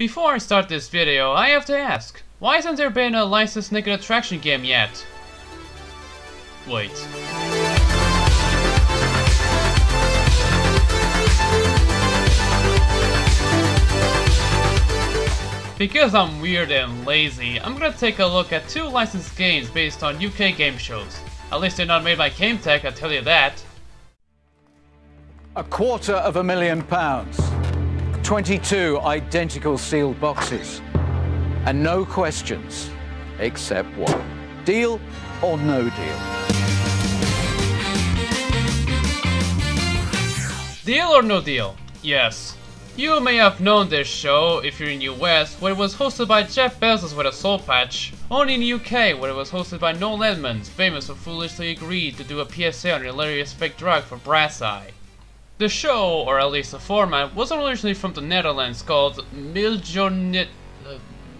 Before I start this video, I have to ask, why hasn't there been a licensed naked attraction game yet? Wait. Because I'm weird and lazy, I'm gonna take a look at 2 licensed games based on UK game shows. At least they're not made by GameTech, I'll tell you that. £250,000, 22 identical sealed boxes, and no questions, except one. Deal or no deal? Deal or no deal? Yes. You may have known this show, if you're in the US, where it was hosted by Jeff Bezos with a soul patch, only in the UK, where it was hosted by Noel Edmonds, famous for foolishly agreed to do a PSA on a hilarious fake drug for Brass Eye. The show, or at least the format, was originally from the Netherlands called Millionaire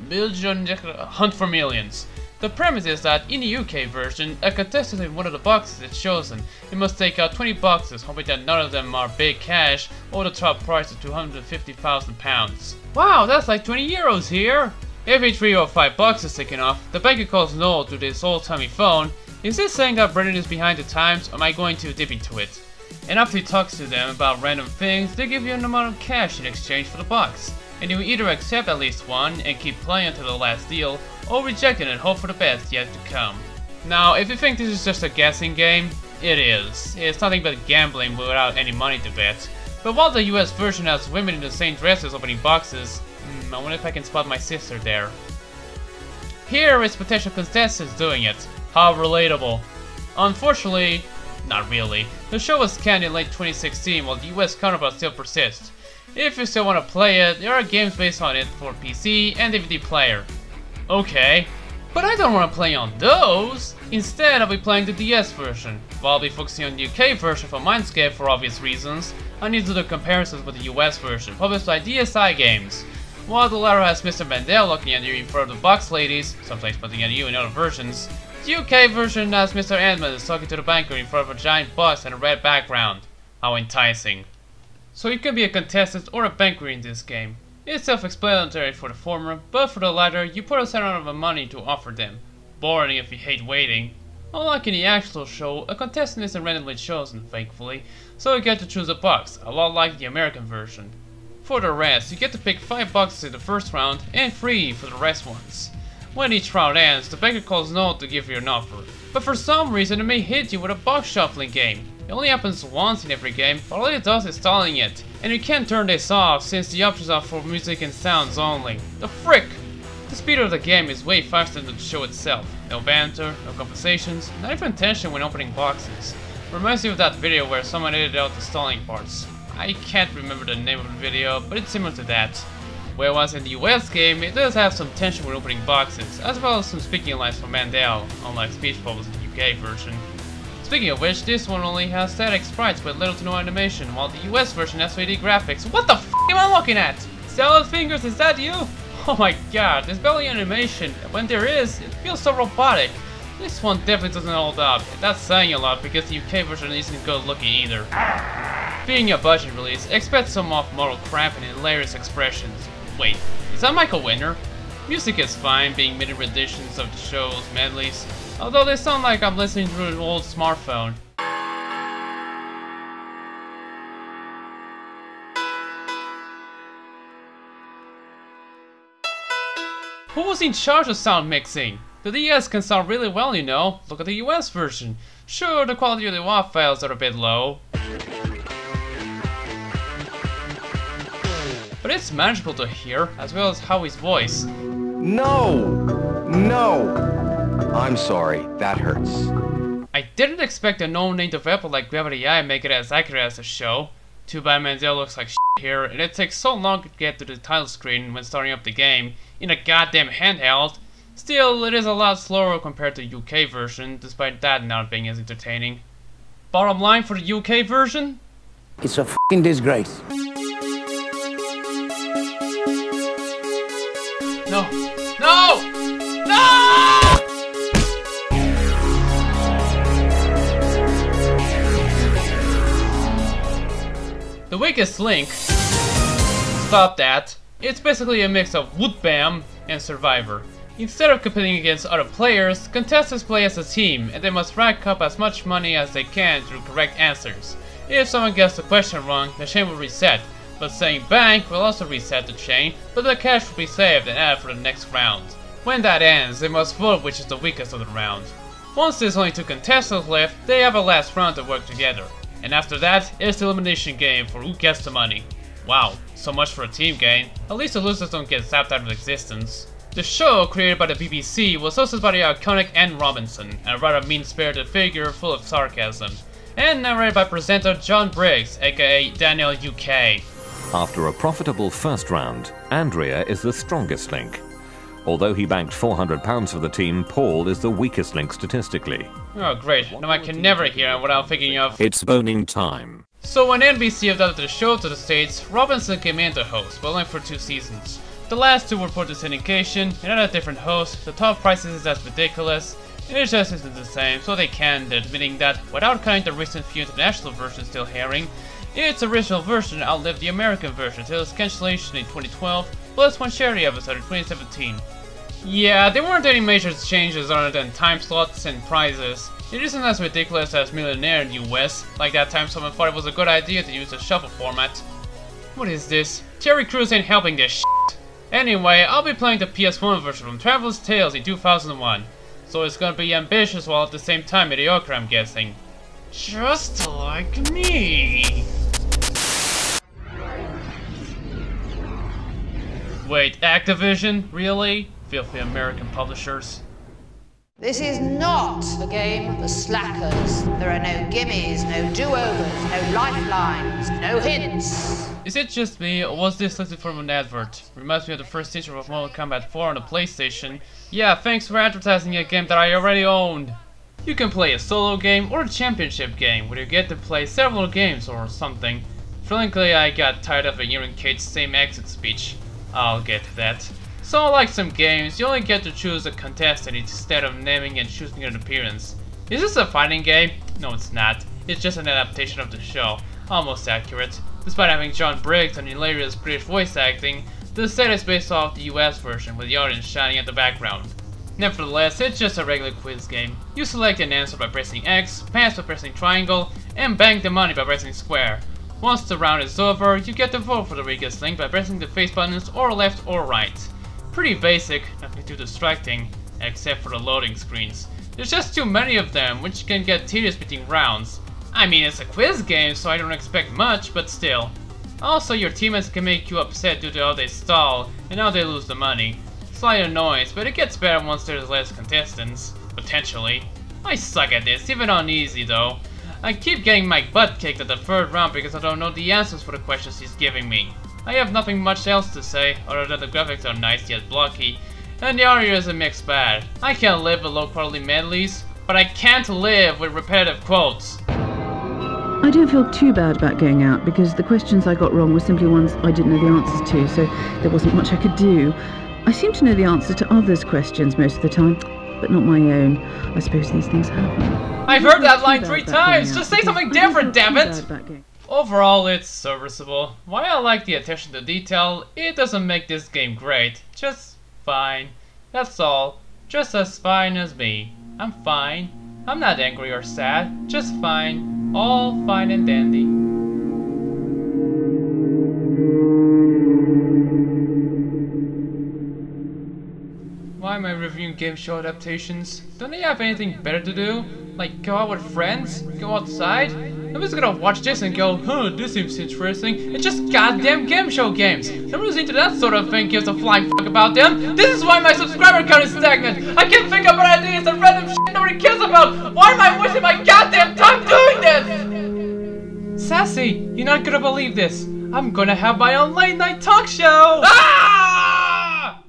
Hunt for Millions. The premise is that in the UK version, a contestant in one of the boxes is chosen. He must take out 20 boxes, hoping that none of them are big cash or the top price of £250,000. Wow, that's like 20 euros here! Every 3 or 5 boxes taken off, the banker calls Noel to this old-timey phone. Is this saying that Brendan is behind the times, or am I going too deep into it? And after he talks to them about random things, they give you an amount of cash in exchange for the box. And you either accept at least one and keep playing until the last deal, or reject it and hope for the best yet to come. Now, if you think this is just a guessing game, it is. It's nothing but gambling without any money to bet. But while the US version has women in the same dresses opening boxes, I wonder if I can spot my sister there. Here is potential contestants doing it. How relatable. Unfortunately, not really. The show was canned in late 2016 while the US counterpart still persists. If you still want to play it, there are games based on it for PC and DVD player. Okay, but I don't want to play on those! Instead, I'll be playing the DS version. While I'll be focusing on the UK version for Mindscape for obvious reasons, I need to do comparisons with the US version, published by DSi Games. While the latter has Mr. Mandel looking at you in front of the box ladies, sometimes pointing at you in other versions, the UK version has Mr. Edmonds talking to the banker in front of a giant box and a red background. How enticing. So you can be a contestant or a banker in this game. It's self-explanatory for the former, but for the latter, you put a certain amount of money to offer them. Boring if you hate waiting. Unlike in the actual show, a contestant isn't randomly chosen, thankfully, so you get to choose a box, a lot like the American version. For the rest, you get to pick 5 boxes in the first round and 3 for the rest ones. When each round ends, the banker calls Noel to give you an offer, but for some reason it may hit you with a box shuffling game. It only happens once in every game, but all it does is stalling it. And you can't turn this off since the options are for music and sounds only. The frick! The speed of the game is way faster than the show itself. No banter, no conversations, not even tension when opening boxes. Reminds me of that video where someone edited out the stalling parts. I can't remember the name of the video, but it's similar to that. Whereas in the US game, it does have some tension when opening boxes, as well as some speaking lines from Mandel, unlike speech bubbles in the UK version. Speaking of which, this one only has static sprites with little to no animation, while the US version has 3D graphics. What the f am I looking at? Salad Fingers, is that you? Oh my god, there's barely animation, and when there is, it feels so robotic. This one definitely doesn't hold up, and that's saying a lot because the UK version isn't good looking either. Being a budget release, expect some off-model crap and hilarious expressions. Wait, is that Michael Winner? Music is fine, being mid renditions of the show's medleys, although they sound like I'm listening through an old smartphone. Who was in charge of sound mixing? The DS can sound really well, you know. Look at the US version. Sure, the quality of the WAV files are a bit low, but it's manageable to hear, as well as Howie's voice. No! I'm sorry, that hurts. I didn't expect a no-name developer like Gravity Eye make it as accurate as the show. Too bad Mandel looks like shit here, and it takes so long to get to the title screen when starting up the game, in a goddamn handheld. Still, it is a lot slower compared to the UK version, despite that not being as entertaining. Bottom line for the UK version? It's a f***ing disgrace. No! No! No! The weakest link. Stop that. It's basically a mix of Wood Bam and Survivor. Instead of competing against other players, contestants play as a team and they must rack up as much money as they can through correct answers. If someone gets the question wrong, the chain will reset, but saying bank will also reset the chain, but the cash will be saved and added for the next round. When that ends, they must vote which is the weakest of the round. Once there's only 2 contestants left, they have a last round to work together. And after that, it's the elimination game for who gets the money. Wow, so much for a team game. At least the losers don't get zapped out of existence. The show, created by the BBC, was hosted by the iconic Anne Robinson, a rather mean-spirited figure full of sarcasm, and narrated by presenter John Briggs, aka Daniel UK. After a profitable first round, Andrea is the strongest link. Although he banked £400 for the team, Paul is the weakest link statistically. Oh great, now I can never hear what I'm thinking of. It's boning time. So when NBC adapted the show to the States, Robinson came in to host, but only for 2 seasons. The last 2 were put to syndication, and had a different host, the top prices is as ridiculous, and it just isn't the same, so they canned admitting that, without counting the recent few international versions still airing, its original version outlived the American version till its cancellation in 2012, plus one charity episode in 2017. Yeah, there weren't any major changes other than time slots and prizes. It isn't as ridiculous as Millionaire in the US, like that time someone thought it was a good idea to use a shuffle format. What is this? Terry Crews ain't helping this shit. Anyway, I'll be playing the PS1 version from Traveler's Tales in 2001, so it's gonna be ambitious while at the same time mediocre, I'm guessing. Just like me! Wait, Activision? Really? Filthy American publishers. This is not a game for slackers. There are no gimmies, no do-overs, no lifelines, no hints. Is it just me, or was this listed from an advert? Reminds me of the first teaser of Mortal Kombat 4 on the PlayStation. Yeah, thanks for advertising a game that I already owned. You can play a solo game or a championship game, where you get to play several games or something. Frankly, I got tired of hearing Kate's same exit speech. I'll get to that. So like some games, you only get to choose a contestant instead of naming and choosing an appearance. Is this a fighting game? No, it's not. It's just an adaptation of the show. Almost accurate. Despite having John Briggs and hilarious British voice acting, the set is based off the US version with the audience shining at the background. Nevertheless, it's just a regular quiz game. You select an answer by pressing X, pass by pressing triangle, and bank the money by pressing square. Once the round is over, you get to vote for the weakest link by pressing the face buttons or left or right. Pretty basic, nothing too distracting, except for the loading screens. There's just too many of them, which can get tedious between rounds. I mean, it's a quiz game, so I don't expect much, but still. Also, your teammates can make you upset due to how they stall, and how they lose the money. Slight annoyance, but it gets better once there's less contestants. Potentially. I suck at this, even on easy though. I keep getting my butt kicked at the 3rd round because I don't know the answers for the questions he's giving me. I have nothing much else to say, other than the graphics are nice yet blocky, and the audio is a mixed bag. I can live with low quality medleys, but I can't live with repetitive quotes. I don't feel too bad about going out because the questions I got wrong were simply ones I didn't know the answers to, so there wasn't much I could do. I seem to know the answer to others' questions most of the time, but not my own. I suppose these things happen. I've heard that line 3 times! Just say something different, damn it! Overall, it's serviceable. While I like the attention to detail, it doesn't make this game great. Just fine. That's all. Just as fine as me. I'm fine. I'm not angry or sad. Just fine. All fine and dandy. Why am I reviewing game show adaptations? Don't they have anything better to do? Like go out with friends? Go outside? I'm just gonna watch this and go, huh, this seems interesting. It's just goddamn game show games. No one's into that sort of thing gives a flying fuck about them. This is why my subscriber count is stagnant. I can't think of what ideas and random shit nobody cares about. Why am I wasting my goddamn time doing this? Sassy, you're not gonna believe this. I'm gonna have my own late night talk show. Ah!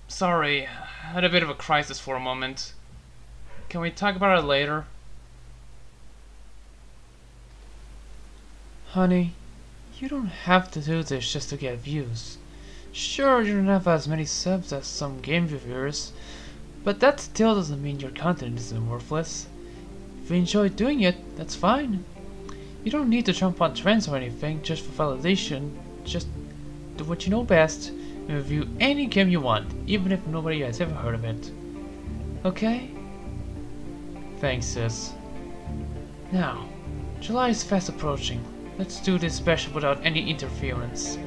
Sorry. I had a bit of a crisis for a moment. Can we talk about it later? Honey, you don't have to do this just to get views. Sure, you don't have as many subs as some game reviewers, but that still doesn't mean your content isn't worthless. If you enjoy doing it, that's fine. You don't need to jump on trends or anything just for validation. Just do what you know best and review any game you want, even if nobody has ever heard of it. Okay? Thanks, sis. Now, July is fast approaching. Let's do this special without any interference.